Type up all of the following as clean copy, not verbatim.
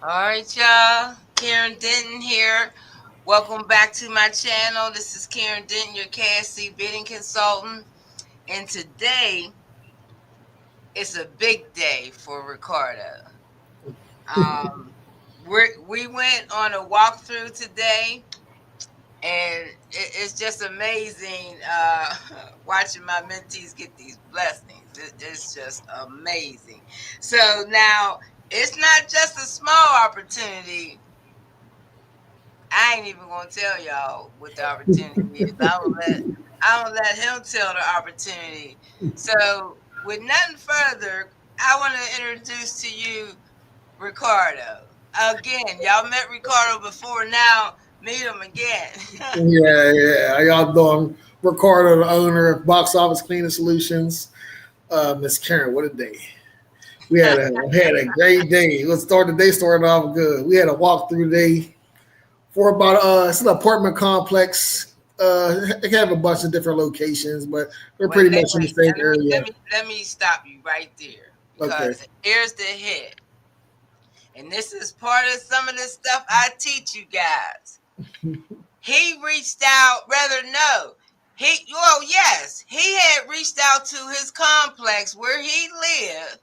All right, y'all. Karen Denton here. Welcome back to my channel. This is Karen Denton, your KSC Bidding Consultant. And today is a big day for Ricardo. We went on a walkthrough today, and it's just amazing watching my mentees get these blessings. It's just amazing. So now it's not just a small opportunity. I ain't even gonna tell y'all what the opportunity is. I'm gonna let him tell the opportunity. So with nothing further, I want to introduce to you Ricardo. Again, y'all met Ricardo before. Now meet him again. Yeah. How y'all doing? Ricardo, the owner of Box Office Cleaning Solutions. Miss Karen, what a day. We had a great day. Let's start the day starting off good. We had a walkthrough day for about it's an apartment complex. They have a bunch of different locations, but they're Wait, pretty wait, much in the wait. same Let area. me let me stop you right there Okay. because here's the hit, and this is part of some of the stuff I teach you guys. He reached out, rather no, yes, he had reached out to his complex where he lived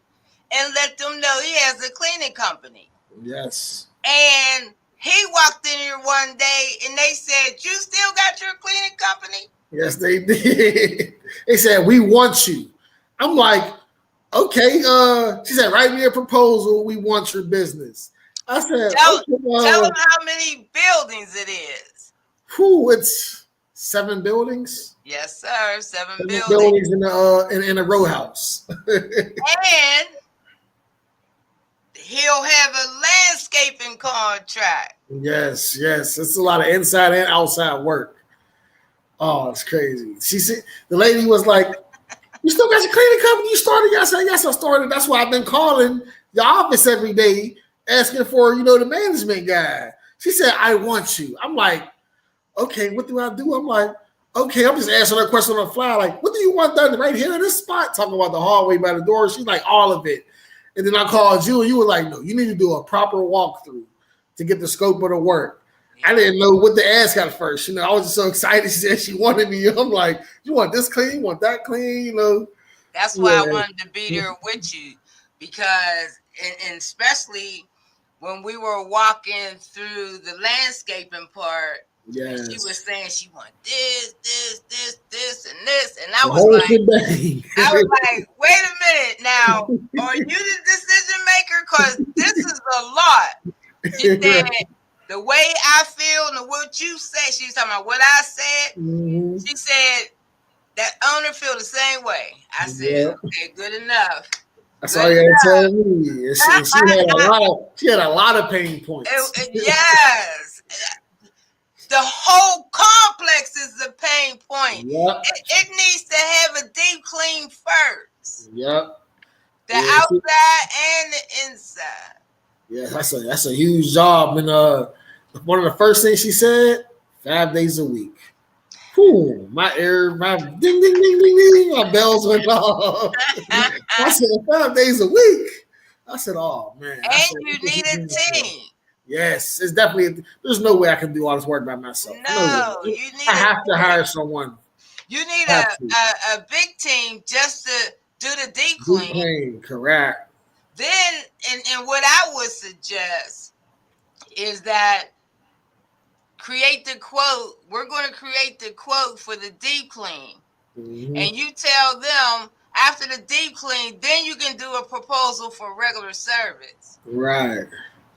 and let them know he has a cleaning company. Yes. And he walked in here one day and they said, "You still got your cleaning company?" Yes, they did. They said we want you. I'm like, okay. She said, write me a proposal. We want your business. I said, Tell okay. tell them how many buildings it is. Whew, it's 7 buildings. Yes, sir. Seven Seven buildings. buildings in a row house. And he'll have a landscaping contract. Yes. It's a lot of inside and outside work. Oh, it's crazy. She said the lady was like, "You still got your cleaning company? You started?" I said, "Yes, I started. That's why I've been calling the office every day asking for the management guy." She said, "I want you." I'm like, "Okay, what do I do?" I'm like, "Okay, I'm just answering her question on the fly. Like, what do you want done right here in this spot?" Talking about the hallway by the door. She's like, "All of it." And then I called you, and you were like, "No, you need to do a proper walkthrough to get the scope of the work." I Yeah. didn't know what to ask at first. I was just so excited. She said she wanted me. I'm like, "You want this clean? You want that clean?" That's why I Yeah. wanted to be there with you because, and especially when we were walking through the landscaping part, and she was Yes. saying she want this, and The whole shebang. I was like, wait a minute now, are you the decision maker? Because this is a lot. She said the way I feel and what you said. She was talking about what I said. Mhm. She said that owner feel the same way. I said, Yeah. okay, good enough. That's all Good you gotta tell enough. me. She had a lot of pain points. Yes. The whole complex is the pain point. Yep. It needs to have a deep clean first. Yep. The Yeah. outside and the inside. Yeah. That's a huge job. And one of the first things she said, 5 days a week. Whew, my ding ding ding ding ding, my bells went off. I said 5 days a week. I said, oh man. I And said, you need a team. yes, it's definitely. There's no way I can do all this work by myself. No No, way. you I need a have to team. hire someone. You need Have to. a big team just to do the deep Deep clean. clean, correct. Then, and what I would suggest is that create the quote. We're going to create the quote for the deep clean. Mm-hmm. And you tell them after the deep clean, then you can do a proposal for regular service Right.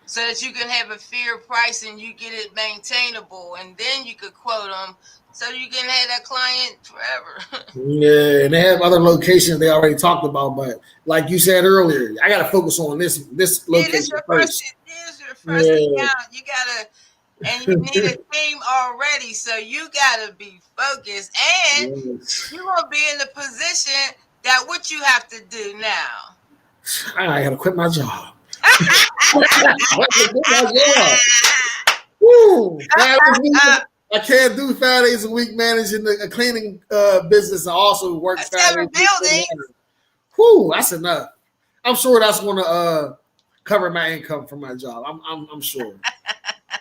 so that you can have a fair price and you get it maintainable. And then you could quote them so you can have that client forever. Yeah, and they have other locations they already talked about, but like you said earlier, I got to focus on this Yeah, this location your first. first. This your first Yeah. account. You gotta, and you need a team already, so you gotta be focused, and Yes. you gonna be in the position that what you have to do now. I got to quit my job. I got to quit my job. Woo! 5 days a week. I can't do 5 days a week managing a cleaning business and also work 5 days Seven a week. buildings. Whoo, that's enough. I'm sure that's going to cover my income from my job. I'm sure.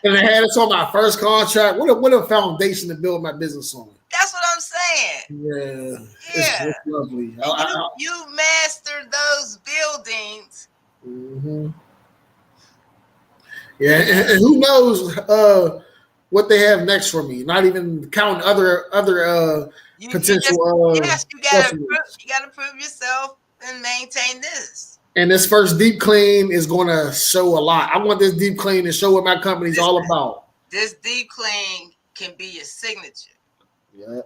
And I had it on my first contract. What a foundation to build my business on. That's what I'm saying. Yeah, Yeah. it's lovely. You mastered those buildings. Mm-hmm. Yeah, and who knows what they have next for me? Not even counting other potential. Yes, you gotta prove yourself and maintain this. And this first deep clean is going to show a lot. I want this deep clean to show what my company's all about. This deep clean can be your signature. Yeah.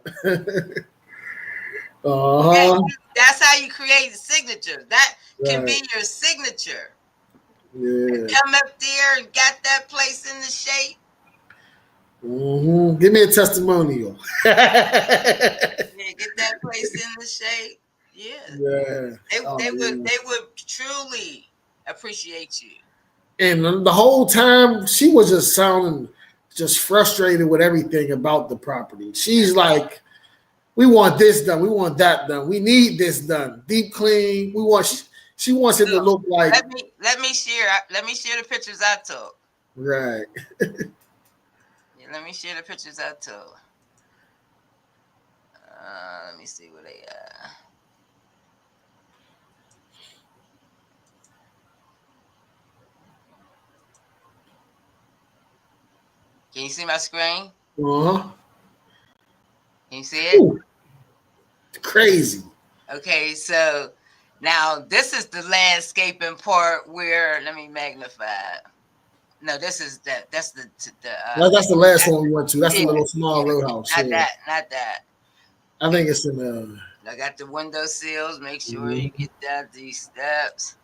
That's how you create the signature. That can be your signature. Yeah. Come up there and got that place in the shape. Mm-hmm. Give me a testimonial. Yeah, get that place in the shape. Yeah. Yeah. They would truly appreciate you. And the whole time she was just sounding just frustrated with everything about the property. She's like, we want this done, we want that done, we need this done. Deep clean. She wants it to look like let me share the pictures I took. Right. Yeah, let me share the pictures I took. Let me see where they are. Can you see my screen? Uh-huh. Can you see it? Ooh, crazy. Okay, so now this is the landscaping part where, let me magnify it. No, this is that's the that's the last one we went to. That's the little small roadhouse. Not that. I think it's in I got the window sills. Make sure you get down these steps.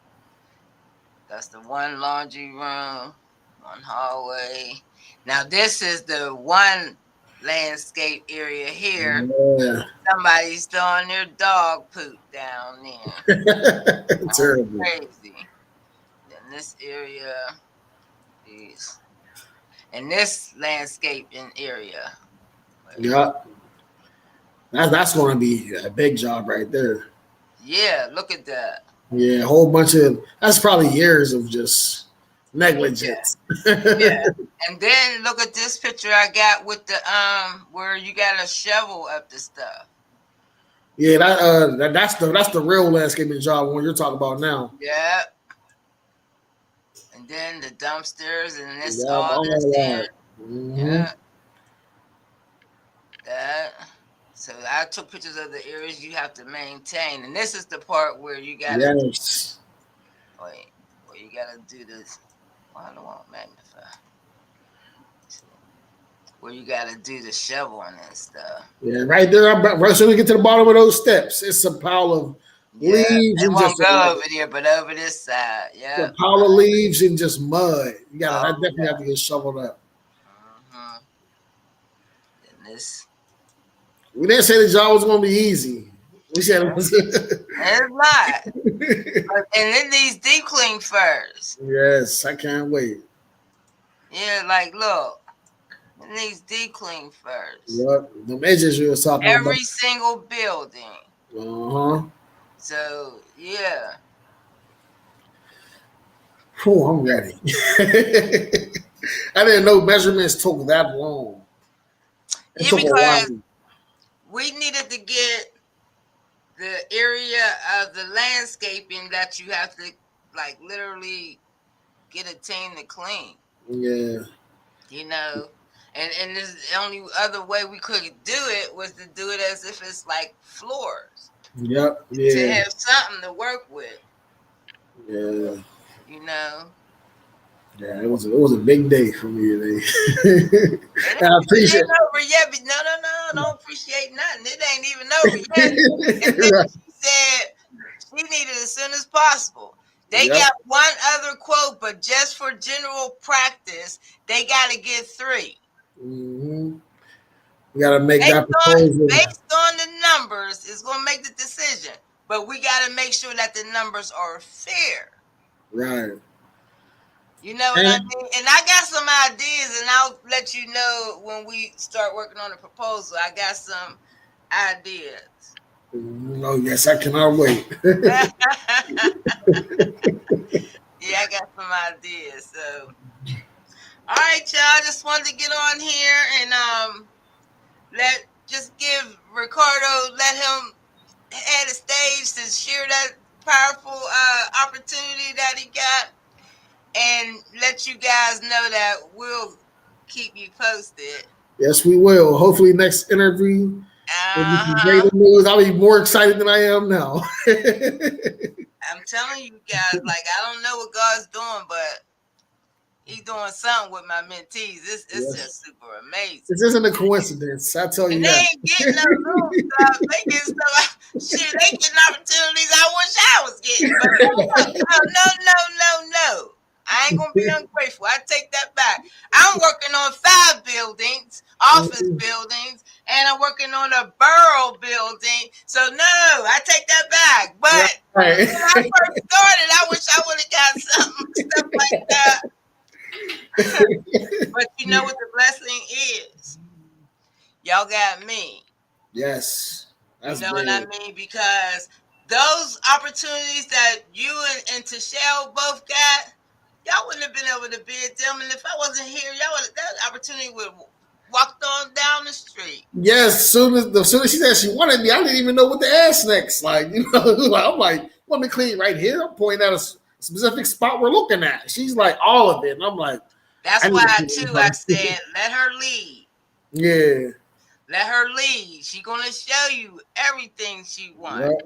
That's the one laundry room, one hallway. Now this is the one landscape area here. Yeah. Somebody's throwing their dog poop down there. Terrible. Crazy. Then this area is, and this landscaping area. Yeah. That's going to be a big job right there. Yeah, look at that. Yeah, a whole bunch of, that's probably years of just negligence. Yeah. And then look at this picture I got with the where you got to shovel up the stuff. Yeah, that's the real landscaping job one you're talking about now. Yeah. And then the dumpsters and this all this there. Mm-hmm. Yeah. That. So I took pictures of the areas you have to maintain, and this is the part where you gotta. Yes. Wait, where you gotta do this. I don't want to magnify. Where you gotta do the shoveling and stuff. Yeah, right there. Right as soon as we get to the bottom of those steps, it's a pile of leaves. It won't go over there, but over this side, yeah. A pile of leaves and just mud. You gotta I definitely have to get shoveled up. Mm-hmm. And this. We didn't say the job was going to be easy. We said it was. It's not. And then these deep clean first. Yes, I can't wait. Yeah, like look, it needs deep clean first. Yep, the edges you were talking about. Every single building. Uh-huh. So yeah. Oh, I'm ready. I didn't know measurements took that long. Yeah, because we needed to get the area of the landscaping that you have to like literally get a team to clean. Yeah. You know, and the only other way we could do it was to do it as if it's like floors. Yep. Yeah. To have something to work with. Yeah. You know. Yeah, it was a big day for me today. I appreciate it. Over yet, but no, don't appreciate nothing. It ain't even over yet. And then Right. she said she needed it as soon as possible. They got one other quote, but just for general practice, they got to get 3. Mm-hmm. We got to make that proposal. Based on the numbers, it's going to make the decision. But we got to make sure that the numbers are fair. Right. You know what I mean? And I got some ideas, and I'll let you know when we start working on the proposal. I got some ideas. Oh, yes, I cannot wait. Yeah, I got some ideas. So, all right, y'all. Just wanted to get on here and give Ricardo, let him had a stage to share that powerful opportunity that he got, and let you guys know that we'll keep you posted. Yes, we will. Hopefully, next interview will be some greater news. I'll be more excited than I am now. I'm telling you guys, like, I don't know what God's doing, but He's doing something with my mentees. It's just super amazing. This isn't a coincidence. I tell you and that. they ain't getting no little stuff. They getting stuff. Shit, they getting opportunities I wish I was getting. But no. I ain't gonna be ungrateful. I take that back. I'm working on 5 buildings, office buildings, and I'm working on a borough building. So no, I take that back. But when I first started, I wish I would have got stuff like that. But you know what the blessing is? Y'all got me. Yes. That's what I mean? Because those opportunities that you and Tashelle both got, y'all wouldn't have been able to bid them. And if I wasn't here, that opportunity would have walked on down the street. Yes, as soon as she said she wanted me, I didn't even know what to ask next. Like, I'm like, want me to clean right here? I'm pointing out a specific spot we're looking at. She's like, all of it. And I'm like, that's why I said, let her lead. Yeah. Let her lead. She's going to show you everything she wants. Right.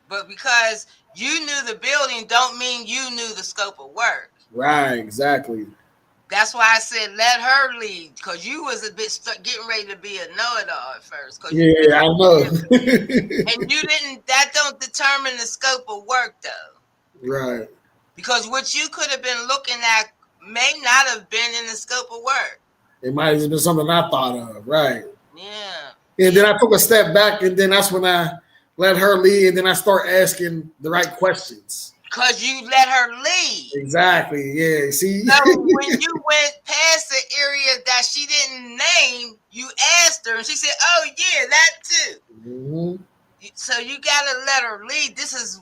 But because you knew the building don't mean you knew the scope of work. Right, exactly. That's why I said let her lead, because you was a bit getting ready to be a know-it-all at first. Yeah, I know. And you didn't, that don't determine the scope of work, though. Right. Because what you could have been looking at may not have been in the scope of work. It might have been something I thought of, right. Yeah. And then I took a step back, and then that's when I let her lead, and then I start asking the right questions. Because you let her lead. Exactly, yeah. See? So when you went past the area that she didn't name, you asked her, and she said, oh, yeah, that too. Mm-hmm. So you got to let her lead. This is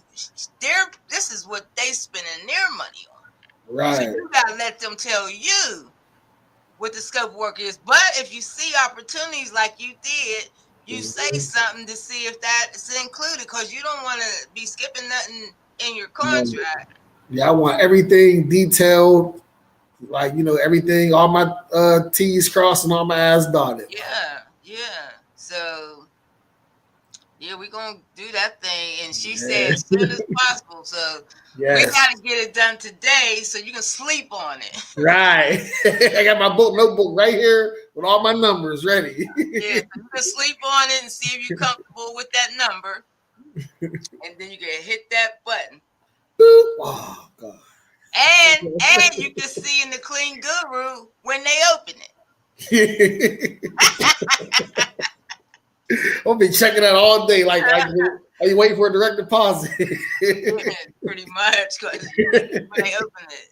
what they spending their money on. Right. So you got to let them tell you what the scope of work is. But if you see opportunities like you did, you say something to see if that is included, because you don't want to be skipping nothing in your contract. Yeah, I want everything detailed, like, everything, all my T's crossed and all my I's dotted. Yeah. So, yeah, we're going to do that thing. And she said as soon as possible. So we got to get it done today so you can sleep on it. Right. I got my notebook right here with all my numbers ready. Yeah, so you can sleep on it and see if you're comfortable with that number. And then you can hit that button. Oh, God. And you can see in the Clean Guru when they open it. I'll be checking that all day. Like, are you waiting for a direct deposit? Pretty much, because when they open it.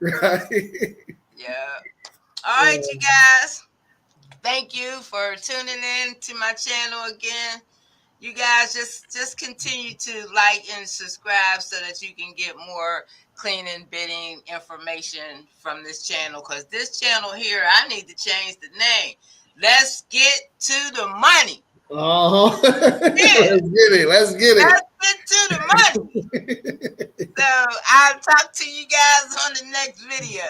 Right. Yeah. All right, you guys. Thank you for tuning in to my channel again. You guys just continue to like and subscribe so that you can get more cleaning bidding information from this channel, because this channel here, I need to change the name. Let's get to the money. Oh, yeah. Let's get it. Let's get to the money. So I'll talk to you guys on the next video.